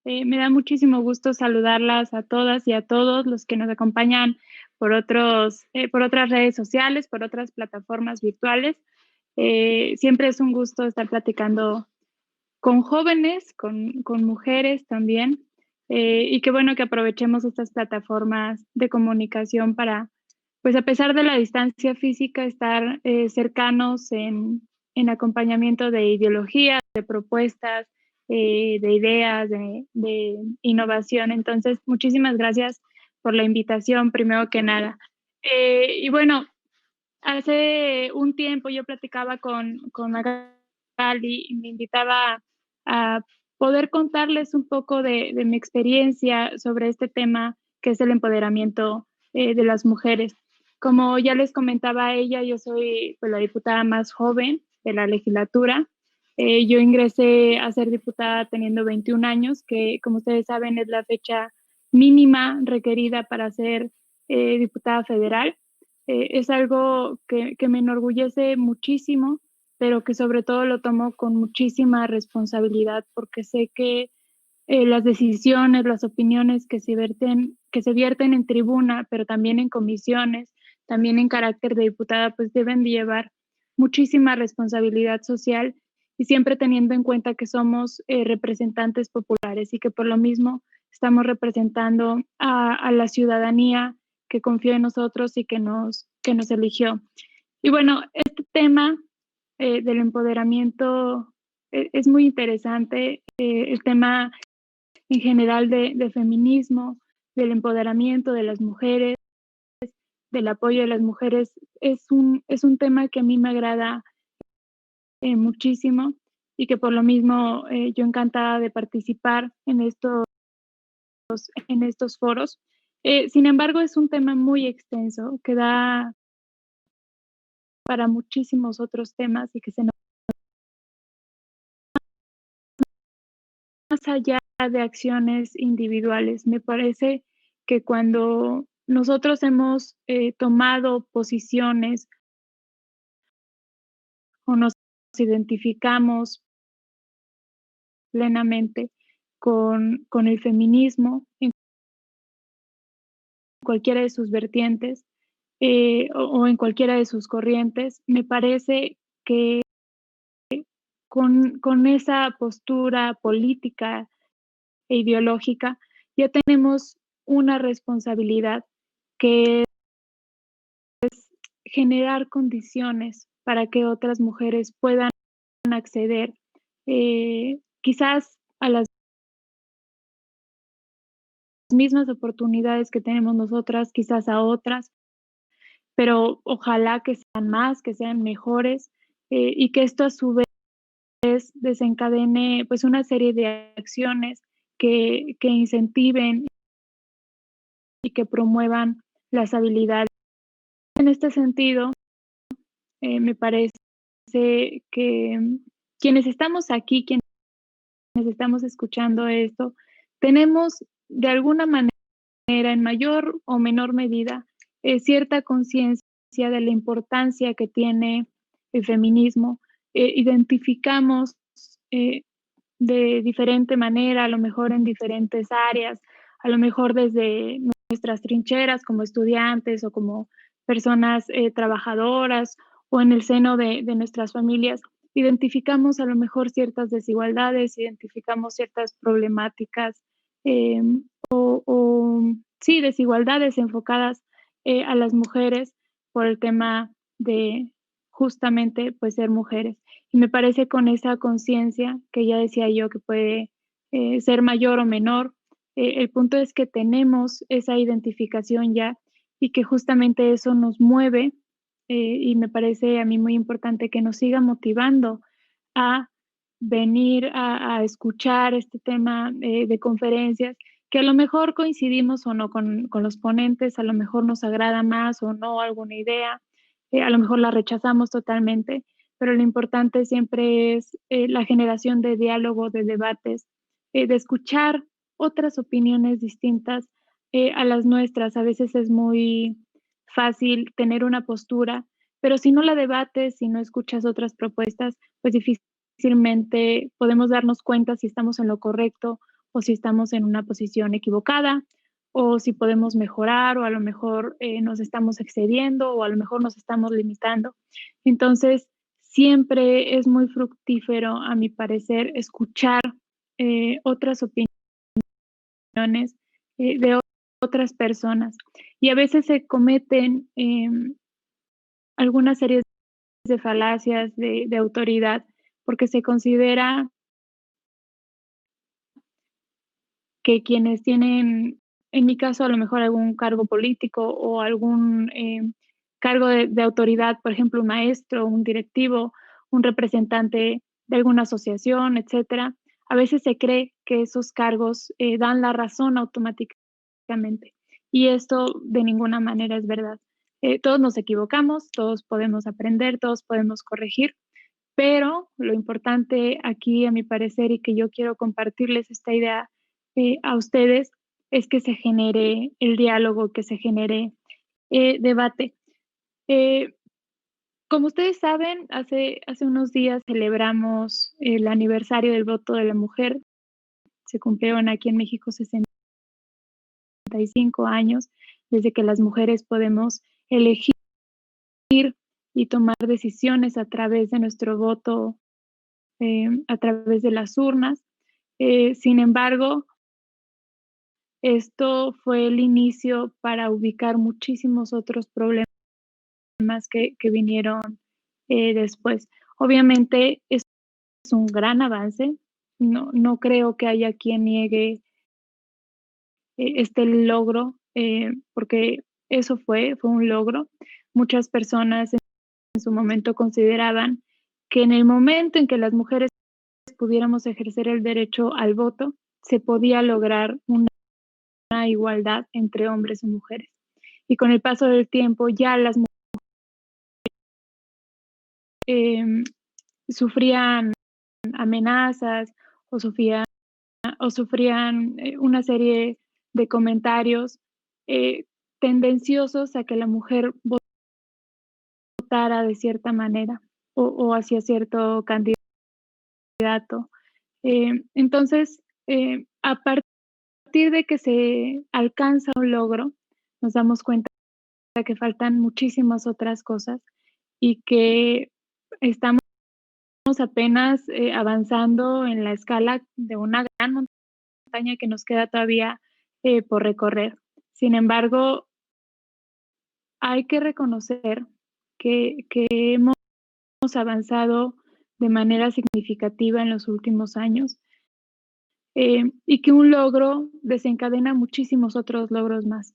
Me da muchísimo gusto saludarlas a todas y a todos los que nos acompañan por otras redes sociales, por otras plataformas virtuales. Siempre es un gusto estar platicando con jóvenes, con mujeres también, y qué bueno que aprovechemos estas plataformas de comunicación para, pues a pesar de la distancia física, estar cercanos en acompañamiento de ideologías, de propuestas, de ideas, de innovación. Entonces, muchísimas gracias por la invitación, primero que nada. Y bueno, hace un tiempo yo platicaba con Magali y me invitaba a poder contarles un poco de mi experiencia sobre este tema que es el empoderamiento de las mujeres. Como ya les comentaba a ella, yo soy pues, la diputada más joven de la legislatura. Yo ingresé a ser diputada teniendo 21 años, que como ustedes saben es la fecha mínima requerida para ser diputada federal. Es algo que me enorgullece muchísimo, pero que sobre todo lo tomo con muchísima responsabilidad porque sé que las decisiones, las opiniones que se vierten en tribuna, pero también en comisiones, también en carácter de diputada, pues deben de llevar muchísima responsabilidad social y siempre teniendo en cuenta que somos representantes populares y que por lo mismo estamos representando a la ciudadanía que confió en nosotros y que nos eligió. Y bueno, este tema del empoderamiento es muy interesante. El tema en general de feminismo, del empoderamiento de las mujeres, del apoyo de las mujeres, es un tema que a mí me agrada muchísimo y que por lo mismo yo encantada de participar en estos foros. Sin embargo, es un tema muy extenso que da para muchísimos otros temas y que se nos más allá de acciones individuales. Me parece que cuando nosotros hemos tomado posiciones o nos identificamos plenamente con el feminismo en cualquiera de sus vertientes o en cualquiera de sus corrientes, me parece que con esa postura política e ideológica ya tenemos una responsabilidad que generar condiciones para que otras mujeres puedan acceder quizás a las mismas oportunidades que tenemos nosotras, quizás a otras, pero ojalá que sean más, que sean mejores y que esto a su vez desencadene pues una serie de acciones que incentiven y que promuevan las habilidades. En este sentido, me parece que quienes estamos aquí, quienes estamos escuchando esto, tenemos de alguna manera, en mayor o menor medida, cierta conciencia de la importancia que tiene el feminismo. Identificamos de diferente manera, a lo mejor en diferentes áreas, a lo mejor desde nuestras trincheras como estudiantes o como personas trabajadoras o en el seno de nuestras familias, identificamos a lo mejor ciertas desigualdades, identificamos ciertas problemáticas eh, sí, desigualdades enfocadas a las mujeres por el tema de justamente pues ser mujeres. Y me parece con esa conciencia que ya decía yo que puede ser mayor o menor, el punto es que tenemos esa identificación ya y que justamente eso nos mueve y me parece a mí muy importante que nos siga motivando a venir a escuchar este tema de conferencias, que a lo mejor coincidimos o no con los ponentes, a lo mejor nos agrada más o no alguna idea, a lo mejor la rechazamos totalmente, pero lo importante siempre es la generación de diálogo, de debates, de escuchar otras opiniones distintas a las nuestras. A veces es muy fácil tener una postura, pero si no la debates, si no escuchas otras propuestas, pues difícilmente podemos darnos cuenta si estamos en lo correcto o si estamos en una posición equivocada, o si podemos mejorar, o a lo mejor nos estamos excediendo, o a lo mejor nos estamos limitando. Entonces, siempre es muy fructífero, a mi parecer, escuchar otras opiniones de otras personas. Y a veces se cometen algunas series de falacias de autoridad, porque se considera que quienes tienen, en mi caso, a lo mejor algún cargo político o algún cargo de autoridad, por ejemplo, un maestro, un directivo, un representante de alguna asociación, etcétera, a veces se cree que esos cargos dan la razón automáticamente. Y esto de ninguna manera es verdad. Todos nos equivocamos, todos podemos aprender, todos podemos corregir, pero lo importante aquí, a mi parecer, y que yo quiero compartirles esta idea a ustedes, es que se genere el diálogo, que se genere debate. Eh, Como ustedes saben, hace unos días celebramos el aniversario del voto de la mujer. Se cumplieron aquí en México 65 años desde que las mujeres podemos elegir y tomar decisiones a través de nuestro voto, a través de las urnas. Sin embargo, esto fue el inicio para ubicar muchísimos otros problemas que vinieron después. Obviamente es un gran avance, no creo que haya quien niegue este logro, porque eso fue un logro. Muchas personas en su momento consideraban que en el momento en que las mujeres pudiéramos ejercer el derecho al voto, se podía lograr una igualdad entre hombres y mujeres. Y con el paso del tiempo ya las mujeres sufrían amenazas o sufrían una serie de comentarios eh, tendenciosos a que la mujer votara de cierta manera o hacia cierto candidato. Entonces, a partir de que se alcanza un logro, nos damos cuenta que faltan muchísimas otras cosas y que estamos apenas avanzando en la escala de una gran montaña que nos queda todavía por recorrer. Sin embargo, hay que reconocer que hemos avanzado de manera significativa en los últimos años y que un logro desencadena muchísimos otros logros más,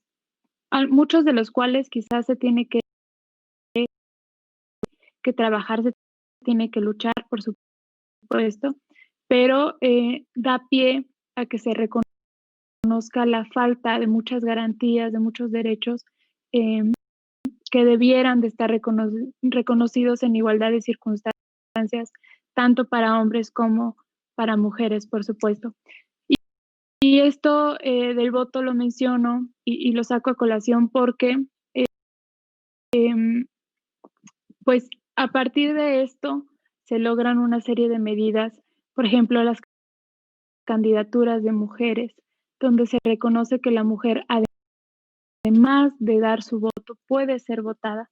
muchos de los cuales quizás se tiene que trabajar, se tiene que luchar, por supuesto, pero da pie a que se reconozca la falta de muchas garantías, de muchos derechos que debieran de estar reconocidos en igualdad de circunstancias, tanto para hombres como para mujeres, por supuesto. Y esto del voto lo menciono y lo saco a colación porque, pues, a partir de esto se logran una serie de medidas, por ejemplo, las candidaturas de mujeres, donde se reconoce que la mujer, además de dar su voto, puede ser votada.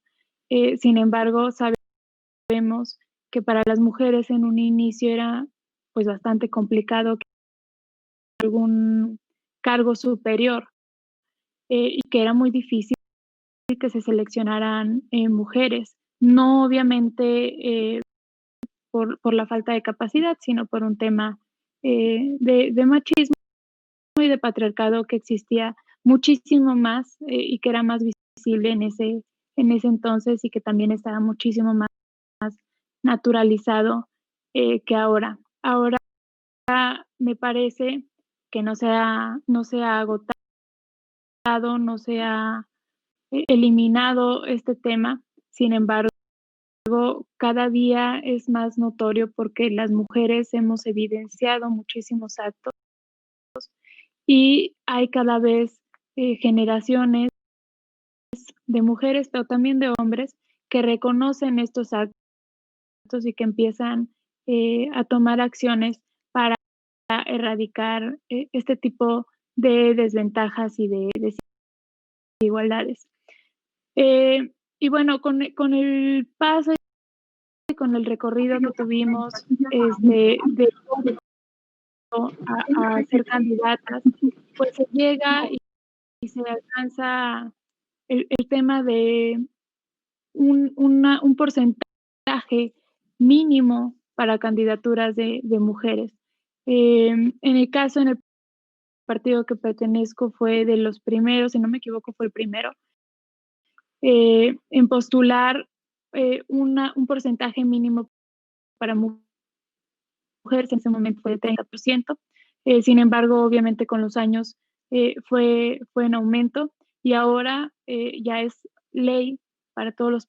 Sin embargo, sabemos que para las mujeres en un inicio era, pues, bastante complicado que algún cargo superior, y que era muy difícil que se seleccionaran mujeres, no obviamente por la falta de capacidad, sino por un tema de machismo y de patriarcado que existía muchísimo más y que era más visible en ese entonces y que también estaba muchísimo más naturalizado que ahora. Ahora me parece que no se ha agotado, no se ha eliminado este tema. Sin embargo, cada día es más notorio porque las mujeres hemos evidenciado muchísimos actos y hay cada vez generaciones de mujeres, pero también de hombres, que reconocen estos actos y que empiezan a tomar acciones para erradicar este tipo de desventajas y de desigualdades. Y bueno, con el paso y con el recorrido que tuvimos de a ser candidatas, pues se llega y se alcanza el tema de un porcentaje mínimo para candidaturas de mujeres. En el partido que pertenezco fue de los primeros, si no me equivoco, fue el primero, en postular un porcentaje mínimo para mujeres, en ese momento fue de 30%. Sin embargo, obviamente con los años fue en aumento y ahora ya es ley para todos los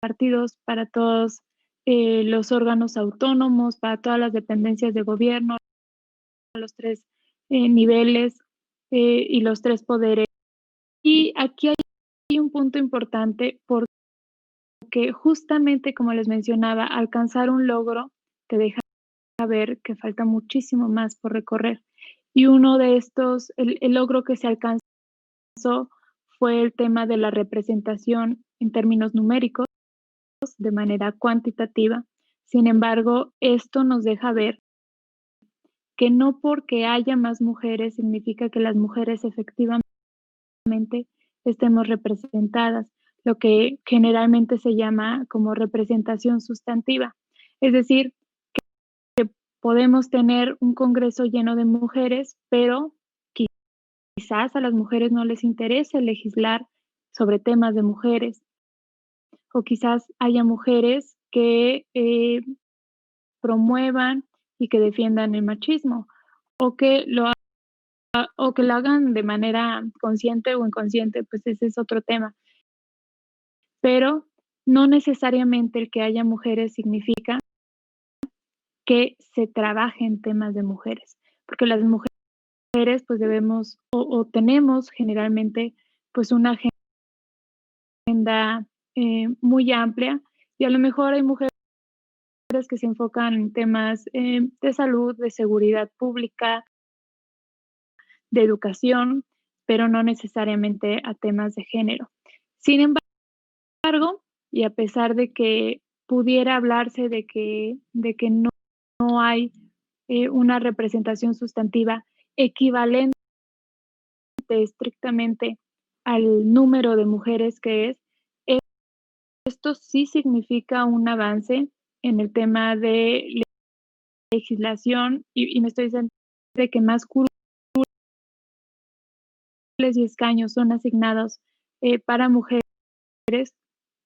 partidos, para todos los órganos autónomos, para todas las dependencias de gobierno, los tres niveles y los tres poderes. Y aquí hay un punto importante porque justamente, como les mencionaba, alcanzar un logro te deja ver que falta muchísimo más por recorrer. Y uno de estos, el logro que se alcanzó fue el tema de la representación en términos numéricos, de manera cuantitativa. Sin embargo, esto nos deja ver que no porque haya más mujeres significa que las mujeres efectivamente estemos representadas, lo que generalmente se llama como representación sustantiva. Es decir, que podemos tener un congreso lleno de mujeres, pero quizás a las mujeres no les interese legislar sobre temas de mujeres, o quizás haya mujeres que promuevan y que defiendan el machismo, o que lo hagan de manera consciente o inconsciente, pues ese es otro tema. Pero no necesariamente el que haya mujeres significa que se trabaje en temas de mujeres, porque las mujeres pues debemos o tenemos generalmente pues una agenda muy amplia y a lo mejor hay mujeres que se enfocan en temas de salud, de seguridad pública, de educación, pero no necesariamente a temas de género. Sin embargo, y a pesar de que pudiera hablarse de que no hay una representación sustantiva equivalente estrictamente al número de mujeres que esto sí significa un avance en el tema de legislación y me estoy diciendo de que más curules y escaños son asignados para mujeres,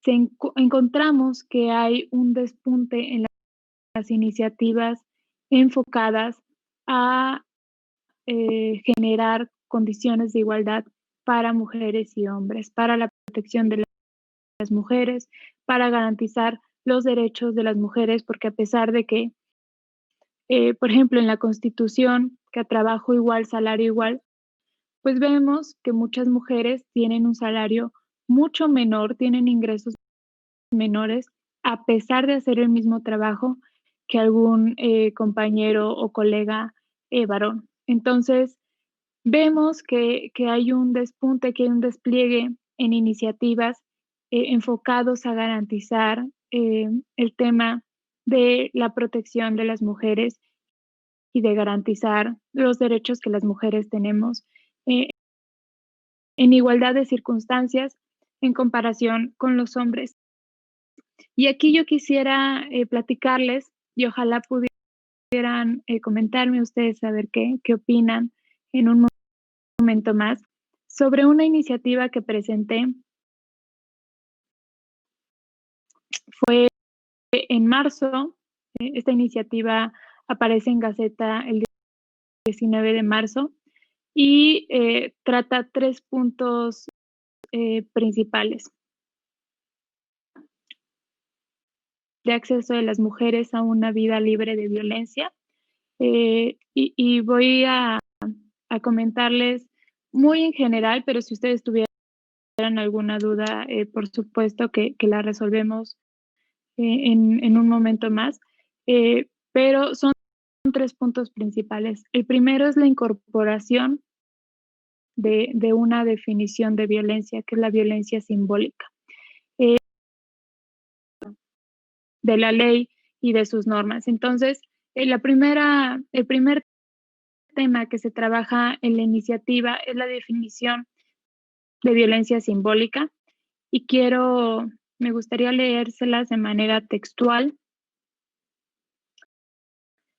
encontramos que hay un despunte en las iniciativas enfocadas a generar condiciones de igualdad para mujeres y hombres, para la protección de las mujeres, para garantizar los derechos de las mujeres, porque a pesar de que, por ejemplo, en la Constitución, que a trabajo igual, salario igual, pues vemos que muchas mujeres tienen un salario mucho menor, tienen ingresos menores, a pesar de hacer el mismo trabajo que algún compañero o colega varón. Entonces, vemos que hay un despunte, que hay un despliegue en iniciativas enfocados a garantizar el tema de la protección de las mujeres y de garantizar los derechos que las mujeres tenemos eh, en igualdad de circunstancias en comparación con los hombres. Y aquí yo quisiera platicarles y ojalá pudieran comentarme ustedes a ver qué opinan en un momento más sobre una iniciativa que presenté. Fue en marzo, esta iniciativa aparece en Gaceta el 19 de marzo y trata 3 puntos principales. De acceso de las mujeres a una vida libre de violencia. Y voy a comentarles muy en general, pero si ustedes tuvieran alguna duda, por supuesto que la resolvemos en un momento más. Pero son 3 puntos principales. El primero es la incorporación de una definición de violencia, que es la violencia simbólica, de la ley y de sus normas. Entonces, el primer tema que se trabaja en la iniciativa es la definición de violencia simbólica y me gustaría leérselas de manera textual.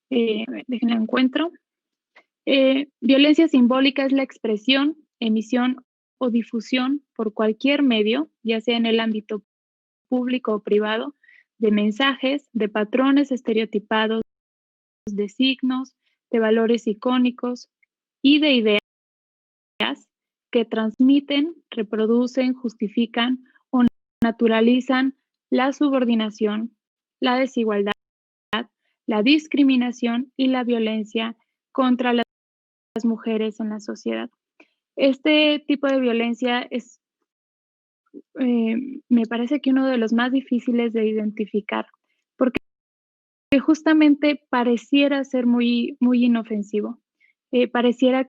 Déjenla encuentro. Violencia simbólica es la expresión, emisión o difusión por cualquier medio, ya sea en el ámbito público o privado, de mensajes, de patrones estereotipados, de signos, de valores icónicos y de ideas que transmiten, reproducen, justifican o naturalizan la subordinación, la desigualdad, la discriminación y la violencia contra las mujeres en la sociedad. Este tipo de violencia es, me parece que uno de los más difíciles de identificar, porque justamente pareciera ser muy, muy inofensivo. Pareciera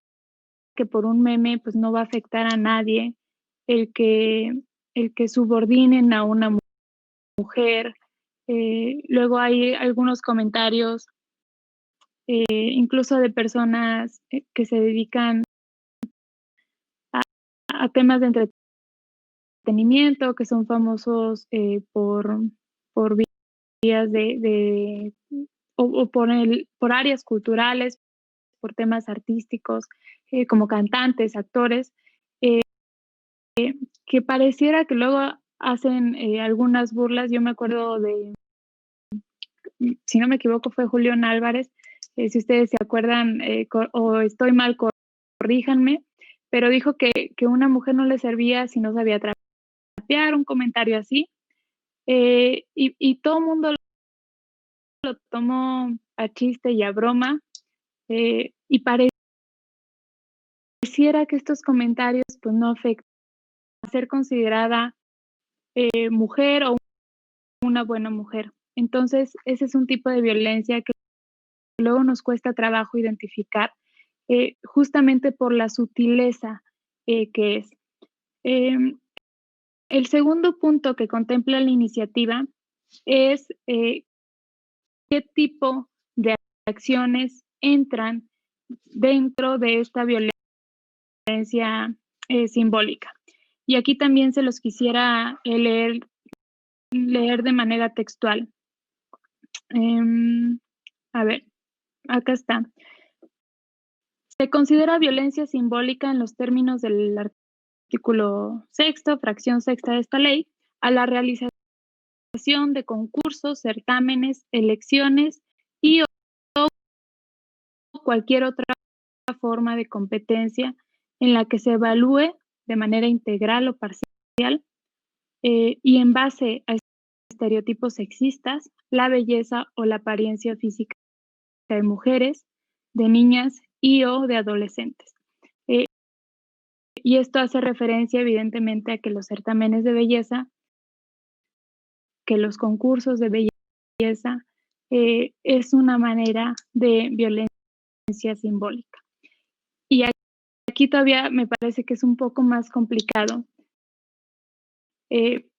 que por un meme pues no va a afectar a nadie el que, el que subordinen a una mujer. Luego hay algunos comentarios, incluso de personas que se dedican a temas de entretenimiento, que son famosos por vías o por áreas culturales, por temas artísticos, como cantantes, actores, que pareciera que luego hacen algunas burlas. Yo me acuerdo si no me equivoco, fue Julián Álvarez. Si ustedes se acuerdan, o estoy mal, corríjanme, pero dijo que una mujer no le servía si no sabía trapear, un comentario así. Y todo el mundo lo tomó a chiste y a broma, y pareciera que estos comentarios pues no afectan a ser considerada mujer o una buena mujer. Entonces, ese es un tipo de violencia que luego nos cuesta trabajo identificar, justamente por la sutileza que es. El segundo punto que contempla la iniciativa es qué tipo de acciones entran dentro de esta violencia simbólica. Y aquí también se los quisiera leer de manera textual. A ver, acá está. Se considera violencia simbólica en los términos del artículo 6º, fracción 6ª de esta ley, a la realización de concursos, certámenes, elecciones y o cualquier otra forma de competencia en la que se evalúe de manera integral o parcial y en base a estereotipos sexistas, la belleza o la apariencia física de mujeres, de niñas y o de adolescentes. Y esto hace referencia evidentemente a que los certámenes de belleza, que los concursos de belleza, es una manera de violencia simbólica. Y aquí todavía me parece que es un poco más complicado,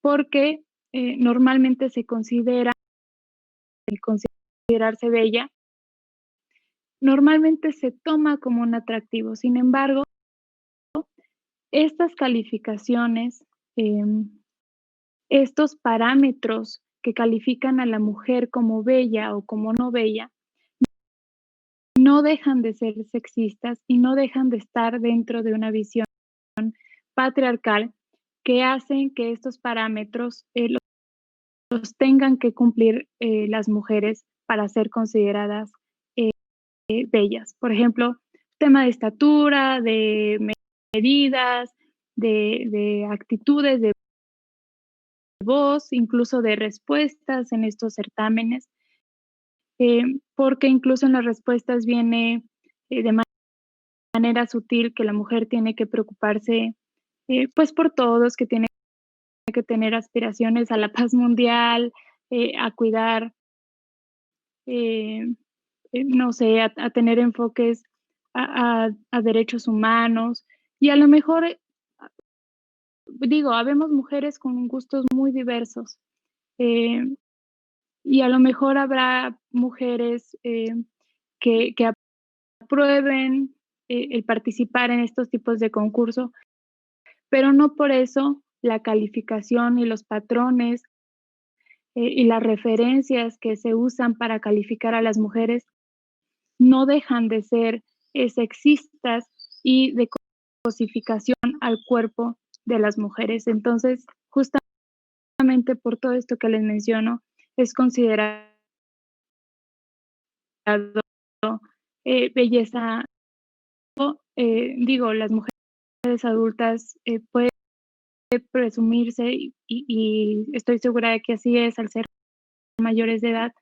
porque normalmente se considera, el considerarse bella, normalmente se toma como un atractivo. Sin embargo, estas calificaciones, estos parámetros que califican a la mujer como bella o como no bella, no dejan de ser sexistas y no dejan de estar dentro de una visión patriarcal que hacen que estos parámetros los tengan que cumplir las mujeres para ser consideradas bellas. Por ejemplo, tema de estatura, de medidas, de actitudes, de voz, incluso de respuestas en estos certámenes, porque incluso en las respuestas viene de manera sutil que la mujer tiene que preocuparse pues por todos, que tiene que tener aspiraciones a la paz mundial, a cuidar no sé, a tener enfoques a derechos humanos y a lo mejor, digo, habemos mujeres con gustos muy diversos, eh, y a lo mejor habrá mujeres, que aprueben, el participar en estos tipos de concurso, pero no por eso la calificación y los patrones, y las referencias que se usan para calificar a las mujeres no dejan de ser, sexistas y de cosificación al cuerpo de las mujeres. Entonces, justamente por todo esto que les menciono, es considerado, belleza, digo, las mujeres adultas, pueden presumirse y estoy segura de que así es al ser mayores de edad,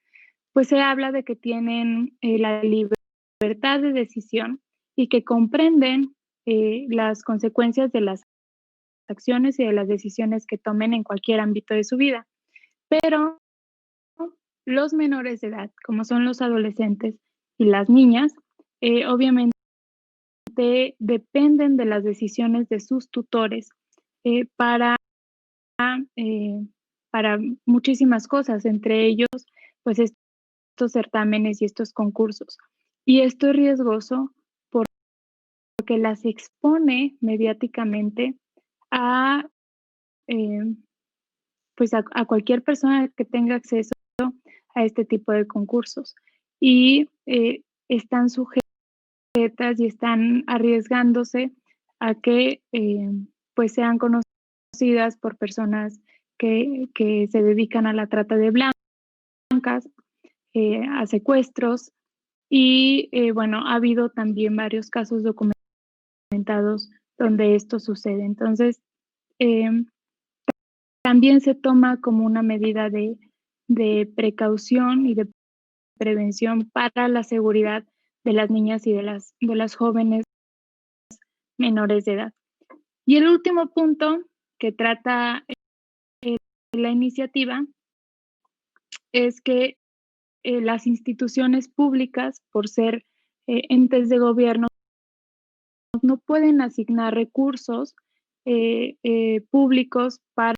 pues se habla de que tienen, la libertad de decisión y que comprenden, las consecuencias de las acciones y de las decisiones que tomen en cualquier ámbito de su vida. Pero los menores de edad, como son los adolescentes y las niñas, obviamente dependen de las decisiones de sus tutores, para, eh, para muchísimas cosas, entre ellos, pues estos certámenes y estos concursos. Y esto es riesgoso porque las expone mediáticamente a, eh, pues a cualquier persona que tenga acceso a este tipo de concursos y, están sujetas y están arriesgándose a que, pues sean conocidas por personas que se dedican a la trata de blancas, a secuestros y, bueno, ha habido también varios casos documentados donde esto sucede. Entonces, em, también se toma como una medida de precaución y de prevención para la seguridad de las niñas y de las jóvenes menores de edad. Y el último punto que trata, la iniciativa es que, las instituciones públicas, por ser, entes de gobierno, no pueden asignar recursos, públicos para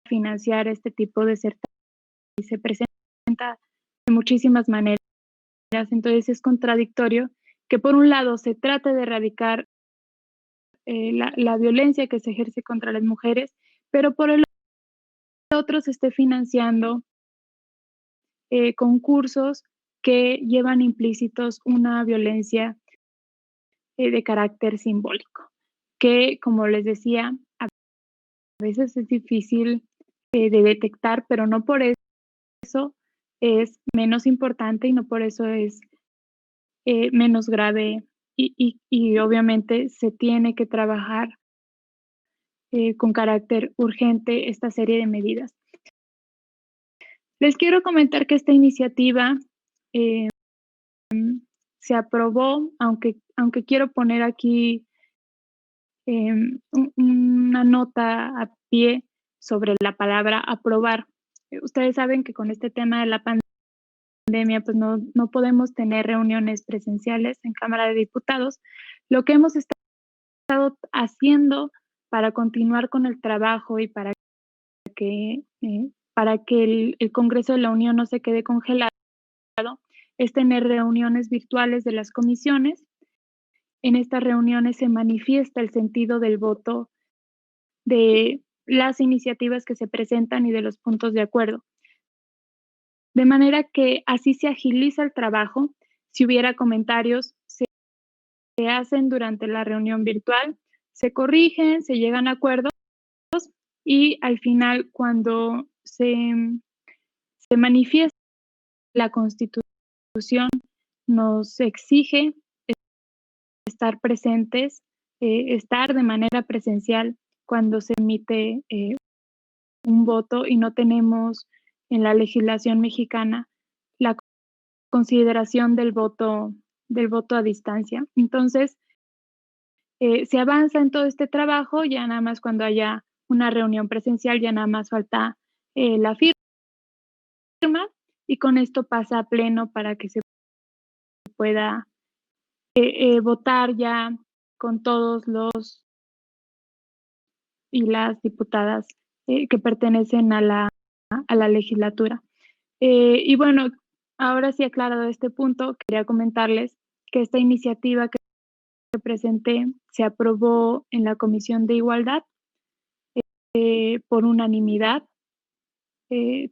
financiar este tipo de certámenes y se presenta de muchísimas maneras. Entonces, es contradictorio que, por un lado, se trate de erradicar, la violencia que se ejerce contra las mujeres, pero por el otro se esté financiando, concursos que llevan implícitos una violencia, de carácter simbólico, que, como les decía, a veces es difícil, de detectar, pero no por eso es menos importante y no por eso es, menos grave y obviamente se tiene que trabajar, con carácter urgente esta serie de medidas. Les quiero comentar que esta iniciativa, eh, se aprobó, aunque quiero poner aquí, una nota a pie sobre la palabra aprobar. Ustedes saben que con este tema de la pandemia, pues no podemos tener reuniones presenciales en Cámara de Diputados. Lo que hemos estado haciendo para continuar con el trabajo y para que el Congreso de la Unión no se quede congelado, es tener reuniones virtuales de las comisiones. En estas reuniones se manifiesta el sentido del voto de las iniciativas que se presentan y de los puntos de acuerdo. De manera que así se agiliza el trabajo. Si hubiera comentarios, se hacen durante la reunión virtual, se corrigen, se llegan a acuerdos y al final, cuando se manifiesta la Constitución, nos exige estar presentes, estar de manera presencial cuando se emite, un voto y no tenemos en la legislación mexicana la consideración del voto a distancia. Entonces, se avanza en todo este trabajo, ya nada más cuando haya una reunión presencial, ya nada más falta, la firma y con esto pasa a pleno para que se pueda votar ya con todos los y las diputadas que pertenecen a la legislatura. Y bueno, ahora sí aclarado este punto, quería comentarles que esta iniciativa que presenté se aprobó en la Comisión de Igualdad por unanimidad.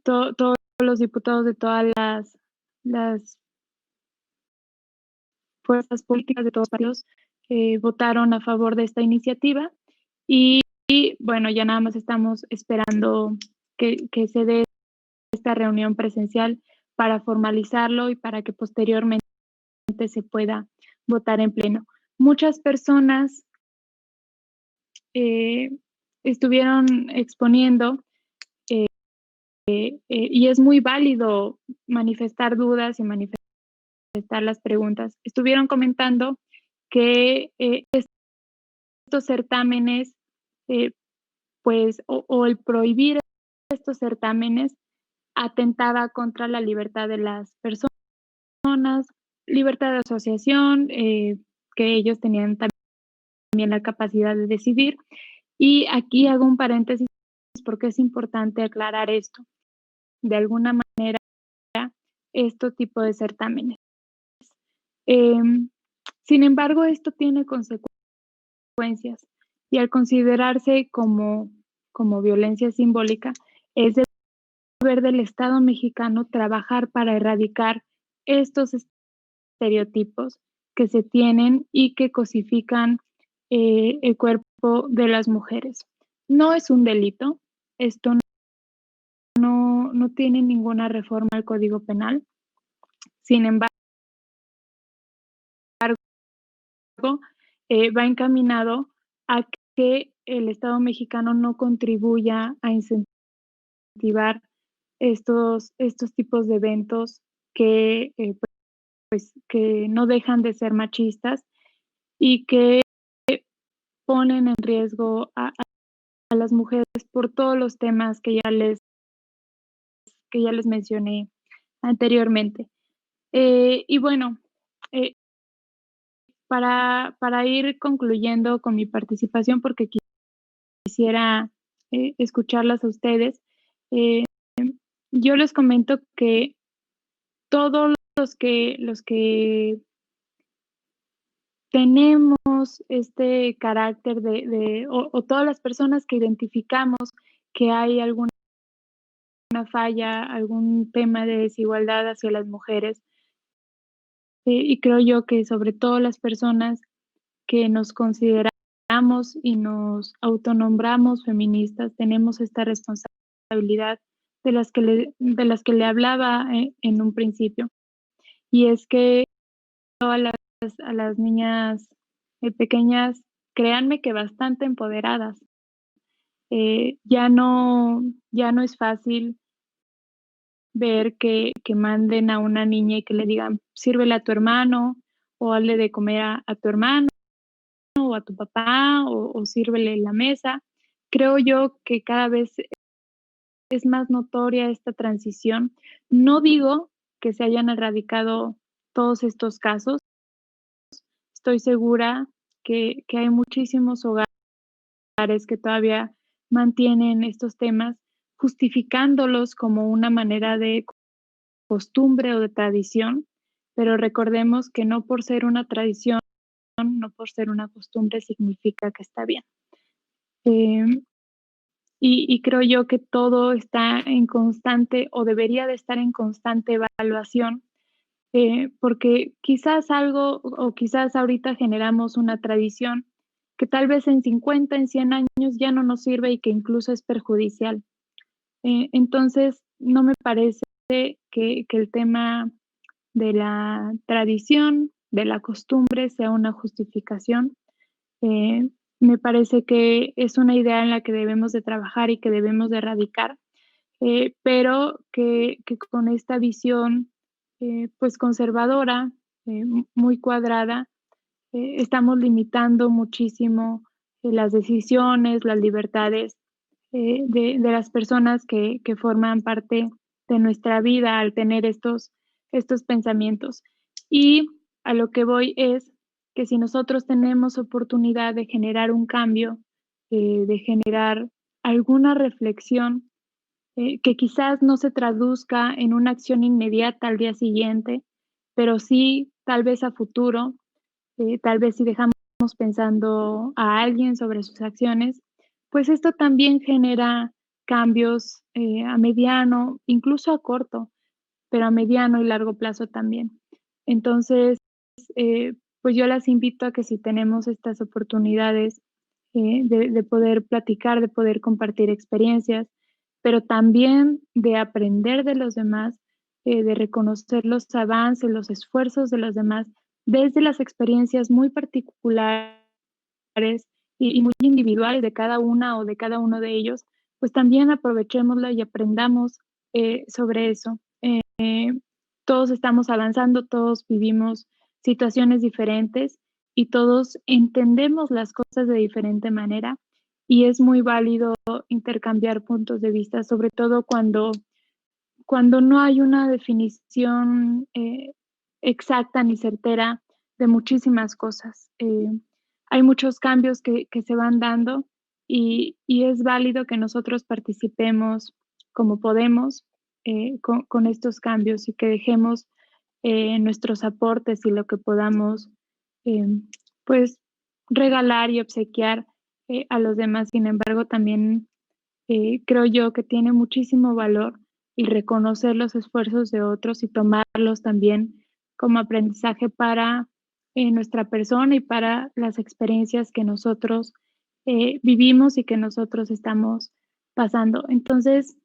Todos los diputados de todas las fuerzas políticas de todos los partidos votaron a favor de esta iniciativa y bueno, ya nada más estamos esperando que se dé esta reunión presencial para formalizarlo y para que posteriormente se pueda votar en pleno. Muchas personas estuvieron exponiendo y es muy válido manifestar dudas y manifestar las preguntas. Estuvieron comentando que estos certámenes, pues, o el prohibir estos certámenes atentaba contra la libertad de las personas, libertad de asociación, que ellos tenían también la capacidad de decidir. Y aquí hago un paréntesis porque es importante aclarar esto. De alguna manera, este tipo de certámenes. Sin embargo, esto tiene consecuencias y al considerarse como violencia simbólica, es deber del Estado mexicano trabajar para erradicar estos estereotipos que se tienen y que cosifican el cuerpo de las mujeres. No es un delito, esto no tiene ninguna reforma al Código Penal. Sin embargo, va encaminado a que el Estado mexicano no contribuya a incentivar estos tipos de eventos que, pues, que no dejan de ser machistas y que ponen en riesgo a las mujeres por todos los temas que ya les mencioné anteriormente. Y bueno, para ir concluyendo con mi participación, porque quisiera escucharlas a ustedes, yo les comento que todos los que tenemos este carácter o todas las personas que identificamos que hay alguna falla, algún tema de desigualdad hacia las mujeres, y creo yo que sobre todo las personas que nos consideramos y nos autonombramos feministas, tenemos esta responsabilidad de las que le hablaba en un principio. Y es que a las niñas pequeñas, créanme que bastante empoderadas. Ya no es fácil ver que manden a una niña y que le digan, sírvele a tu hermano, o hazle de comer a tu hermano, o a tu papá, o sírvele en la mesa. Creo yo que cada vez es más notoria esta transición. No digo que se hayan erradicado todos estos casos. Estoy segura que hay muchísimos hogares que todavía mantienen estos temas, justificándolos como una manera de costumbre o de tradición, pero recordemos que no por ser una tradición, no por ser una costumbre significa que está bien. Y creo yo que todo está en constante o debería de estar en constante evaluación, porque quizás algo o quizás ahorita generamos una tradición que tal vez en 50, en 100 años ya no nos sirve y que incluso es perjudicial. Entonces, no me parece que el tema de la tradición, de la costumbre, sea una justificación. Me parece que es una idea en la que debemos de trabajar y que debemos de erradicar, pero que con esta visión, pues conservadora, muy cuadrada, estamos limitando muchísimo las decisiones, las libertades de las personas que forman parte de nuestra vida al tener estos pensamientos. Y a lo que voy es que si nosotros tenemos oportunidad de generar un cambio, de generar alguna reflexión, que quizás no se traduzca en una acción inmediata al día siguiente, pero sí tal vez a futuro, tal vez si dejamos pensando a alguien sobre sus acciones, pues esto también genera cambios a mediano, incluso a corto, pero a mediano y largo plazo también. Entonces, pues yo las invito a que si tenemos estas oportunidades de poder platicar, de poder compartir experiencias, pero también de aprender de los demás, de reconocer los avances, los esfuerzos de los demás, desde las experiencias muy particulares y muy individuales de cada una o de cada uno de ellos, pues también aprovechémoslo y aprendamos sobre eso. Todos estamos avanzando, todos vivimos situaciones diferentes y todos entendemos las cosas de diferente manera y es muy válido intercambiar puntos de vista, sobre todo cuando no hay una definición exacta ni certera de muchísimas cosas. Hay muchos cambios que se van dando y es válido que nosotros participemos como podemos con estos cambios y que dejemos nuestros aportes y lo que podamos, eh, pues, regalar y obsequiar a los demás. Sin embargo, también creo yo que tiene muchísimo valor el reconocer los esfuerzos de otros y tomarlos también como aprendizaje para nuestra persona y para las experiencias que nosotros vivimos y que nosotros estamos pasando. Entonces,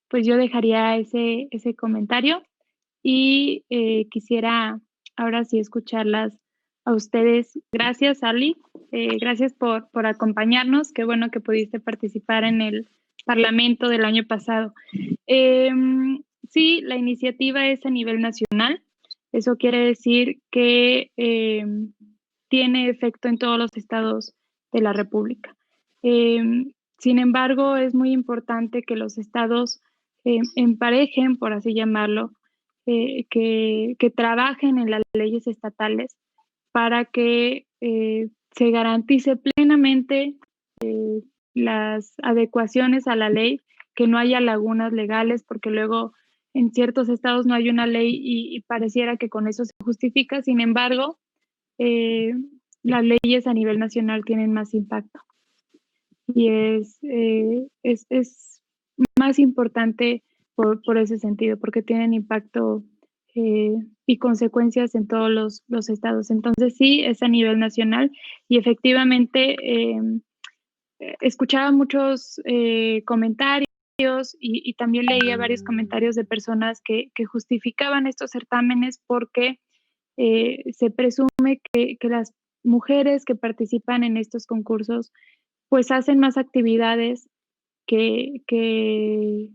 pues yo dejaría ese comentario y quisiera ahora sí escucharlas a ustedes. Gracias, Ali. Gracias por acompañarnos. Qué bueno que pudiste participar en el Parlamento del año pasado. Sí, la iniciativa es a nivel nacional. Eso quiere decir que tiene efecto en todos los estados de la República. Sin embargo, es muy importante que los estados emparejen, por así llamarlo, que trabajen en las leyes estatales para que se garantice plenamente las adecuaciones a la ley, que no haya lagunas legales, porque luego en ciertos estados no hay una ley y pareciera que con eso se justifica. Sin embargo, las leyes a nivel nacional tienen más impacto y es más importante por ese sentido, porque tienen impacto y consecuencias en todos los estados. Entonces sí, es a nivel nacional y efectivamente escuchaba muchos comentarios y también leía varios comentarios de personas que justificaban estos certámenes porque se presume que las mujeres que participan en estos concursos pues hacen más actividades que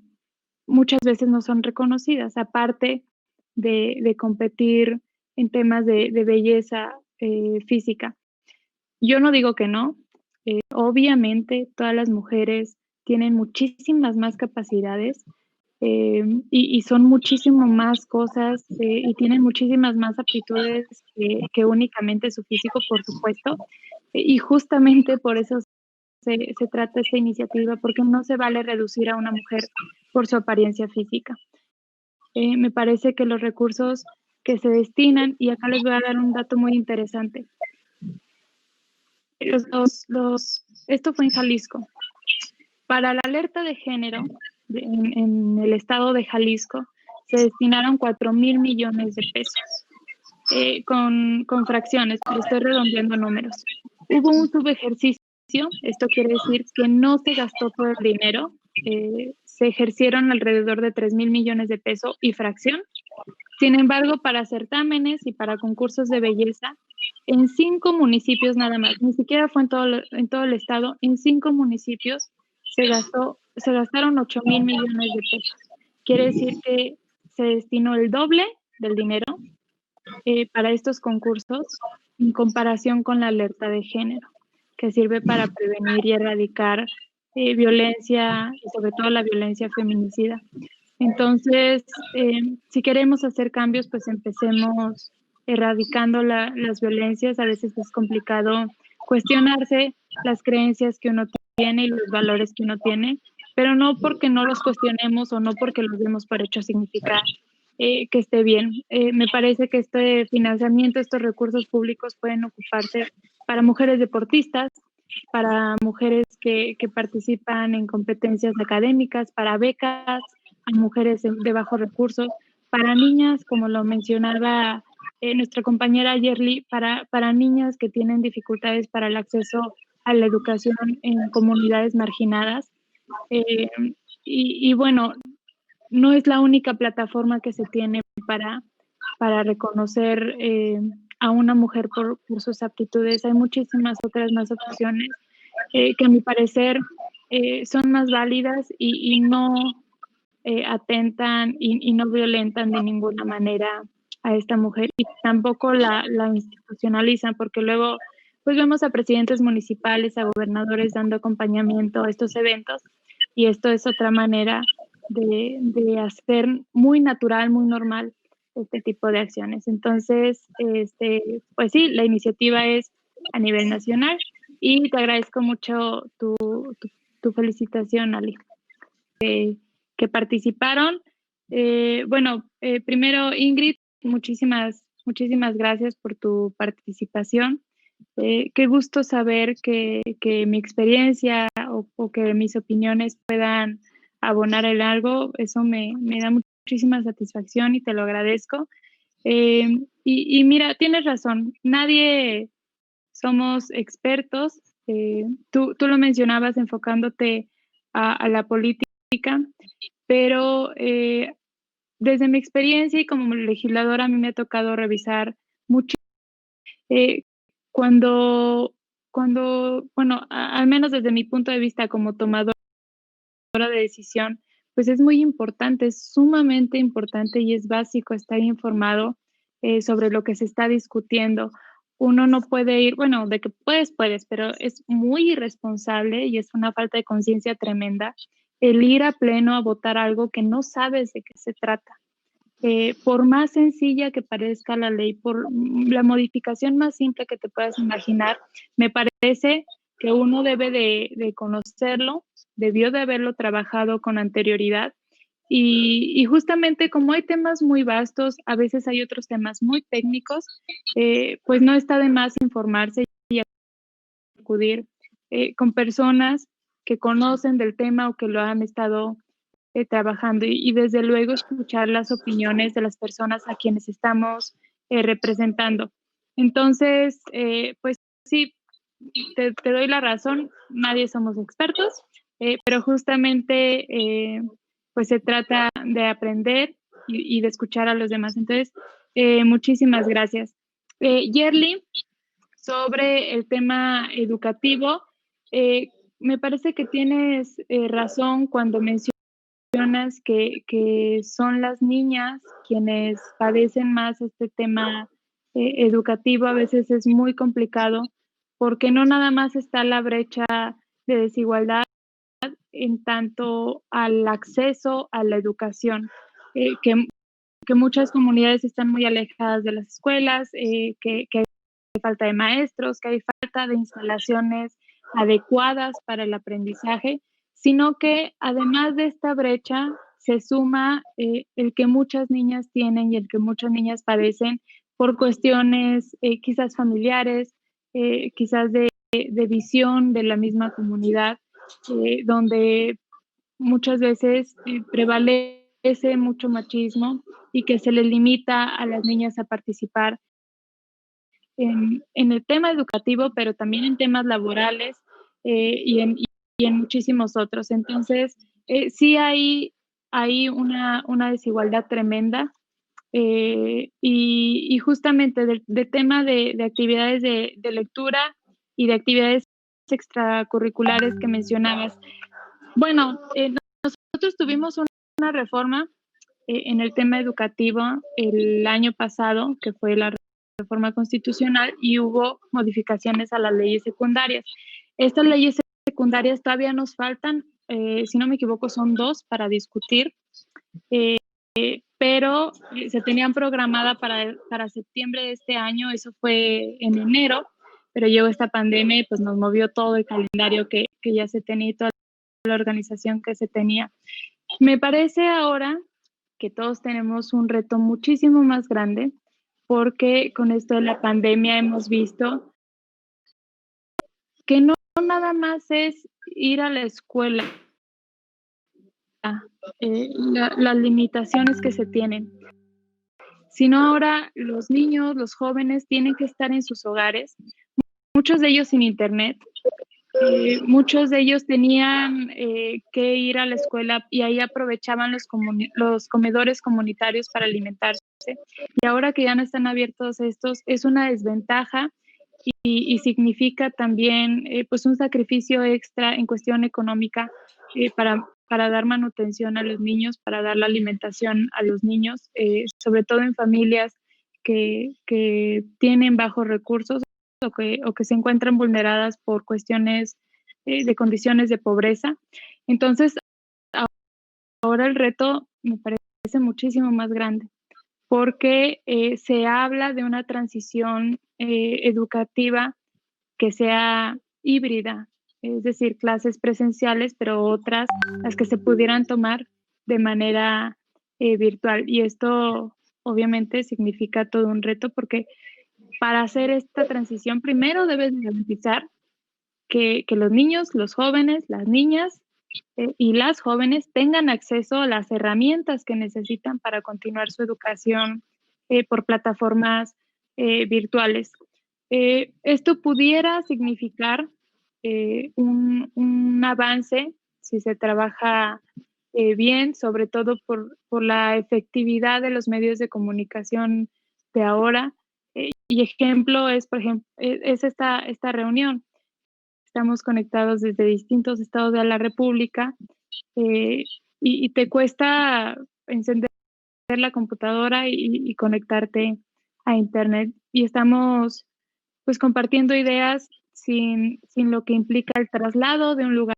muchas veces no son reconocidas, aparte de competir en temas de belleza física. Yo no digo que no, obviamente todas las mujeres tienen muchísimas más capacidades y son muchísimo más cosas y tienen muchísimas más aptitudes que únicamente su físico, por supuesto. Y justamente por eso se trata esta iniciativa, porque no se vale reducir a una mujer por su apariencia física. Me parece que los recursos que se destinan, y acá les voy a dar un dato muy interesante. Esto fue en Jalisco. Para la alerta de género en el estado de Jalisco se destinaron 4,000 millones de pesos. Con fracciones, pero estoy redondeando números. Hubo un subejercicio, esto quiere decir que no se gastó todo el dinero, se ejercieron alrededor de 3,000 millones de pesos y fracción. Sin embargo, para certámenes y para concursos de belleza, en 5 municipios nada más, ni siquiera fue en todo el estado, en 5 municipios se gastaron 8,000 millones de pesos. Quiere decir que se destinó el doble del dinero para estos concursos en comparación con la alerta de género, que sirve para prevenir y erradicar violencia y sobre todo la violencia feminicida. Entonces, si queremos hacer cambios, pues empecemos erradicando las violencias. A veces es complicado cuestionarse las creencias que uno tiene y los valores que uno tiene, pero no porque no los cuestionemos o no porque los demos por hecho significa que esté bien. Me parece que este financiamiento, estos recursos públicos pueden ocuparse para mujeres deportistas, para mujeres que participan en competencias académicas, para becas a mujeres de bajos recursos, para niñas, como lo mencionaba nuestra compañera Yerli, para niñas que tienen dificultades para el acceso a la educación en comunidades marginadas. Y bueno, no es la única plataforma que se tiene para reconocer a una mujer por sus aptitudes. Hay muchísimas otras más opciones que a mi parecer son más válidas y no atentan y no violentan de ninguna manera a esta mujer y tampoco la institucionalizan, porque luego pues vemos a presidentes municipales, a gobernadores dando acompañamiento a estos eventos y esto es otra manera de hacer muy natural, muy normal este tipo de acciones. Entonces, pues sí, la iniciativa es a nivel nacional y te agradezco mucho tu felicitación, Ali, que participaron. Bueno, primero, Ingrid, muchísimas gracias por tu participación. Qué gusto saber que mi experiencia o que mis opiniones puedan abonar en algo. Eso me da muchísima satisfacción y te lo agradezco. Y mira, tienes razón, nadie somos expertos. Tú lo mencionabas enfocándote a la política, pero desde mi experiencia y como legisladora a mí me ha tocado revisar mucho eh, bueno, al menos desde mi punto de vista como tomadora de decisión, pues es muy importante, es sumamente importante y es básico estar informado sobre lo que se está discutiendo. Uno no puede ir, bueno, de que puedes, pero es muy irresponsable y es una falta de conciencia tremenda el ir a pleno a votar algo que no sabes de qué se trata. Por más sencilla que parezca la ley, por la modificación más simple que te puedas imaginar, me parece que uno debe de conocerlo, debió de haberlo trabajado con anterioridad y justamente como hay temas muy vastos, a veces hay otros temas muy técnicos, pues no está de más informarse y acudir con personas que conocen del tema o que lo han estado trabajando y desde luego escuchar las opiniones de las personas a quienes estamos representando. Entonces, pues sí, te doy la razón, nadie somos expertos, pero justamente pues se trata de aprender y de escuchar a los demás. Entonces, muchísimas gracias. Yerli, sobre el tema educativo, me parece que tienes razón cuando mencionas que son las niñas quienes padecen más este tema educativo. A veces es muy complicado porque no nada más está la brecha de desigualdad en tanto al acceso a la educación, que muchas comunidades están muy alejadas de las escuelas, que hay falta de maestros, que hay falta de instalaciones adecuadas para el aprendizaje, sino que además de esta brecha se suma el que muchas niñas tienen y el que muchas niñas padecen por cuestiones quizás familiares, quizás de visión de la misma comunidad, donde muchas veces prevalece mucho machismo y que se les limita a las niñas a participar en el tema educativo, pero también en temas laborales y en muchísimos otros. Entonces, sí hay una desigualdad tremenda y justamente del tema de actividades de lectura y de actividades extracurriculares que mencionabas. Bueno, nosotros tuvimos una reforma en el tema educativo el año pasado, que fue la reforma constitucional, y hubo modificaciones a las leyes secundarias. Estas leyes secundarias todavía nos faltan, si no me equivoco, son 2 para discutir. pero se tenían programada para septiembre de este año, eso fue en enero, pero llegó esta pandemia y pues nos movió todo el calendario que ya se tenía y toda la organización que se tenía. Me parece ahora que todos tenemos un reto muchísimo más grande porque con esto de la pandemia hemos visto que no nada más es ir a la escuela, las limitaciones que se tienen, sino ahora los niños, los jóvenes tienen que estar en sus hogares, muchos de ellos sin internet, muchos de ellos tenían que ir a la escuela y ahí aprovechaban los comedores comunitarios para alimentarse. Y ahora que ya no están abiertos estos, es una desventaja y significa también pues un sacrificio extra en cuestión económica para dar manutención a los niños, para dar la alimentación a los niños, sobre todo en familias que tienen bajos recursos o que se encuentran vulneradas por cuestiones de condiciones de pobreza. Entonces, ahora el reto me parece muchísimo más grande porque se habla de una transición educativa que sea híbrida, es decir, clases presenciales, pero otras las que se pudieran tomar de manera virtual. Y esto obviamente significa todo un reto porque para hacer esta transición primero debes garantizar que los niños, los jóvenes, las niñas y las jóvenes tengan acceso a las herramientas que necesitan para continuar su educación por plataformas virtuales. Esto pudiera significar un avance si se trabaja bien, sobre todo por la efectividad de los medios de comunicación de ahora. Y ejemplo es, por ejemplo, es esta reunión. Estamos conectados desde distintos estados de la República y te cuesta encender la computadora y conectarte a Internet. Y estamos pues compartiendo ideas sin lo que implica el traslado de un lugar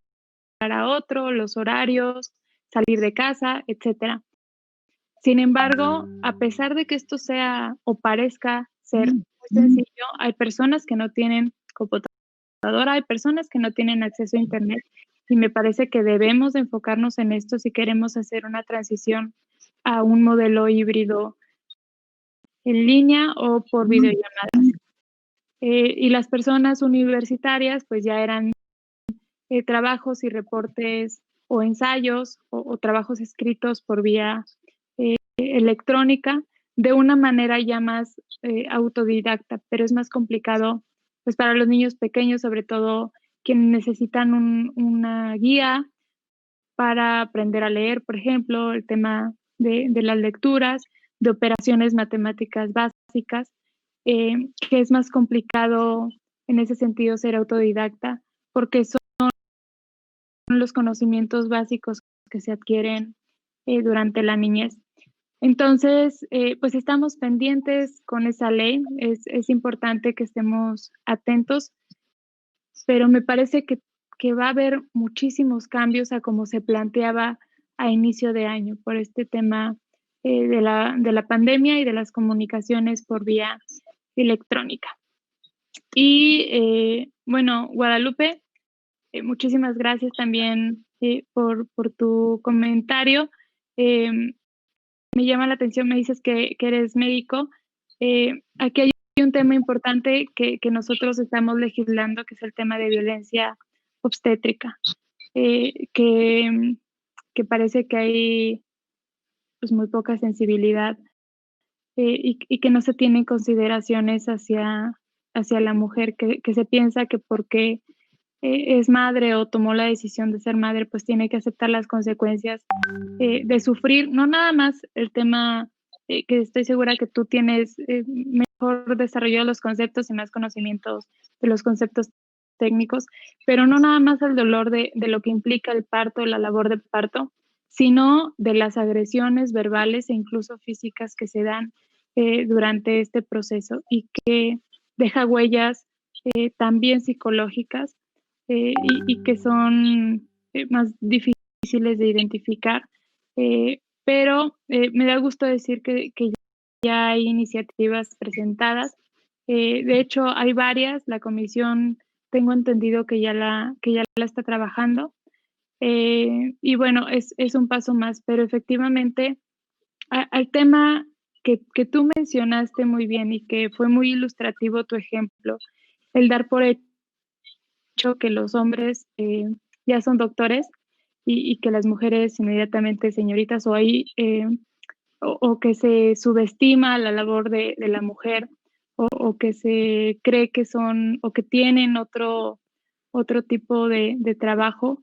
a otro, los horarios, salir de casa, etcétera. Sin embargo, a pesar de que esto sea o parezca ser muy sencillo, hay personas que no tienen computadora, hay personas que no tienen acceso a Internet y me parece que debemos enfocarnos en esto si queremos hacer una transición a un modelo híbrido en línea o por videollamadas. Y las personas universitarias pues ya eran trabajos y reportes o ensayos o trabajos escritos por vía electrónica de una manera ya más autodidacta, pero es más complicado pues para los niños pequeños, sobre todo quienes necesitan una guía para aprender a leer, por ejemplo, el tema de las lecturas, de operaciones matemáticas básicas, que es más complicado en ese sentido ser autodidacta, porque son los conocimientos básicos que se adquieren durante la niñez. Entonces, pues estamos pendientes con esa ley, es importante que estemos atentos, pero me parece que va a haber muchísimos cambios a como se planteaba a inicio de año por este tema de la pandemia y de las comunicaciones por vía electrónica. Y bueno, Guadalupe, muchísimas gracias también por tu comentario. Me llama la atención, me dices que eres médico. Aquí hay un tema importante que nosotros estamos legislando, que es el tema de violencia obstétrica, que parece que hay pues, muy poca sensibilidad y que no se tienen consideraciones hacia la mujer, que se piensa que porque es madre o tomó la decisión de ser madre, pues tiene que aceptar las consecuencias de sufrir, no nada más el tema que estoy segura que tú tienes mejor desarrollado los conceptos y más conocimientos de los conceptos técnicos, pero no nada más el dolor de lo que implica el parto, la labor de parto, sino de las agresiones verbales e incluso físicas que se dan durante este proceso y que deja huellas también psicológicas y que son más difíciles de identificar pero me da gusto decir que ya hay iniciativas presentadas. De hecho, hay varias. La comisión, tengo entendido que ya la está trabajando. Y bueno, es un paso más, pero efectivamente al tema que tú mencionaste muy bien y que fue muy ilustrativo tu ejemplo, el dar por hecho que los hombres ya son doctores y que las mujeres inmediatamente señoritas o ahí, o que se subestima la labor de la mujer o que se cree que son o que tienen otro tipo de trabajo.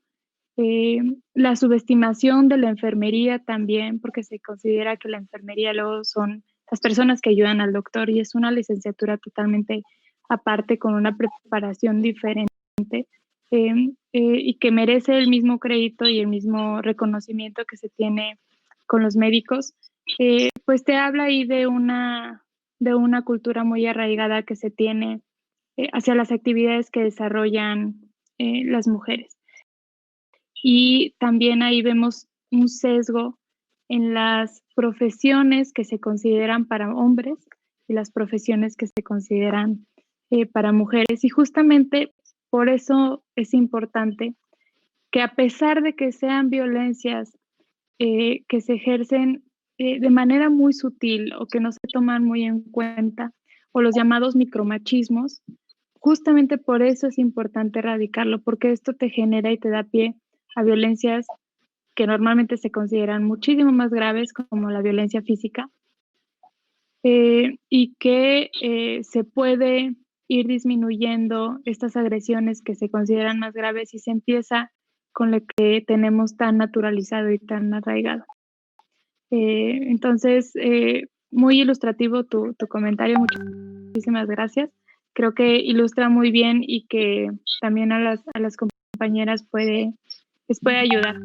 La subestimación de la enfermería también, porque se considera que la enfermería luego son las personas que ayudan al doctor y es una licenciatura totalmente aparte con una preparación diferente y que merece el mismo crédito y el mismo reconocimiento que se tiene con los médicos, pues te habla ahí de una cultura muy arraigada que se tiene hacia las actividades que desarrollan las mujeres. Y también ahí vemos un sesgo en las profesiones que se consideran para hombres y las profesiones que se consideran para mujeres. Y justamente por eso es importante que a pesar de que sean violencias que se ejercen de manera muy sutil o que no se toman muy en cuenta, o los llamados micromachismos, justamente por eso es importante erradicarlo, porque esto te genera y te da pie a violencias que normalmente se consideran muchísimo más graves, como la violencia física, y que se puede ir disminuyendo estas agresiones que se consideran más graves y se empieza con lo que tenemos tan naturalizado y tan arraigado. Entonces, muy ilustrativo tu comentario, muchísimas gracias. Creo que ilustra muy bien y que también a las compañeras les puede ayudar.